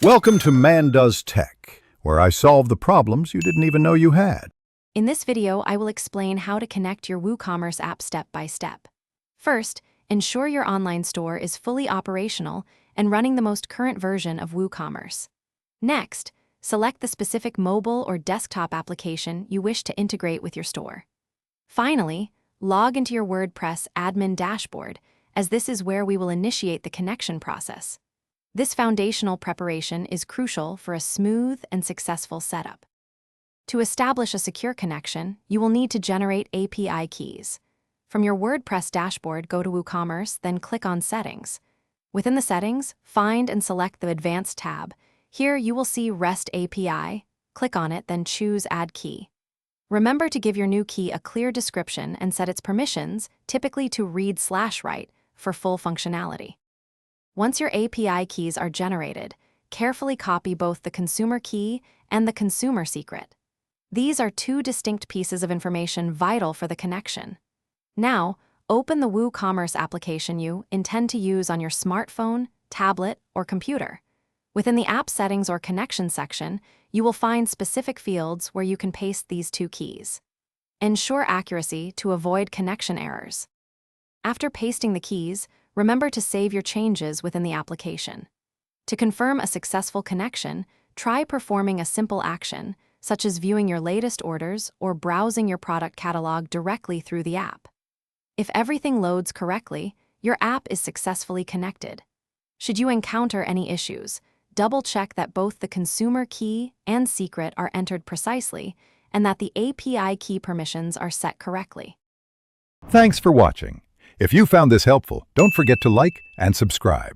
Welcome to Man Does Tech, where I solve the problems you didn't even know you had. In this video, I will explain how to connect your WooCommerce app step by step. First, ensure your online store is fully operational and running the most current version of WooCommerce. Next, select the specific mobile or desktop application you wish to integrate with your store. Finally, log into your WordPress admin dashboard, as this is where we will initiate the connection process. This foundational preparation is crucial for a smooth and successful setup. To establish a secure connection, you will need to generate API keys. From your WordPress dashboard, go to WooCommerce, then click on Settings. Within the settings, find and select the Advanced tab. Here you will see REST API. Click on it, then choose Add Key. Remember to give your new key a clear description and set its permissions, typically to read/write, for full functionality. Once your API keys are generated, carefully copy both the consumer key and the consumer secret. These are two distinct pieces of information vital for the connection. Now, open the WooCommerce application you intend to use on your smartphone, tablet, or computer. Within the App Settings or Connection section, you will find specific fields where you can paste these two keys. Ensure accuracy to avoid connection errors. After pasting the keys, remember to save your changes within the application. To confirm a successful connection, try performing a simple action, such as viewing your latest orders or browsing your product catalog directly through the app. If everything loads correctly, your app is successfully connected. Should you encounter any issues, double-check that both the consumer key and secret are entered precisely and that the API key permissions are set correctly. Thanks for watching. If you found this helpful, don't forget to like and subscribe.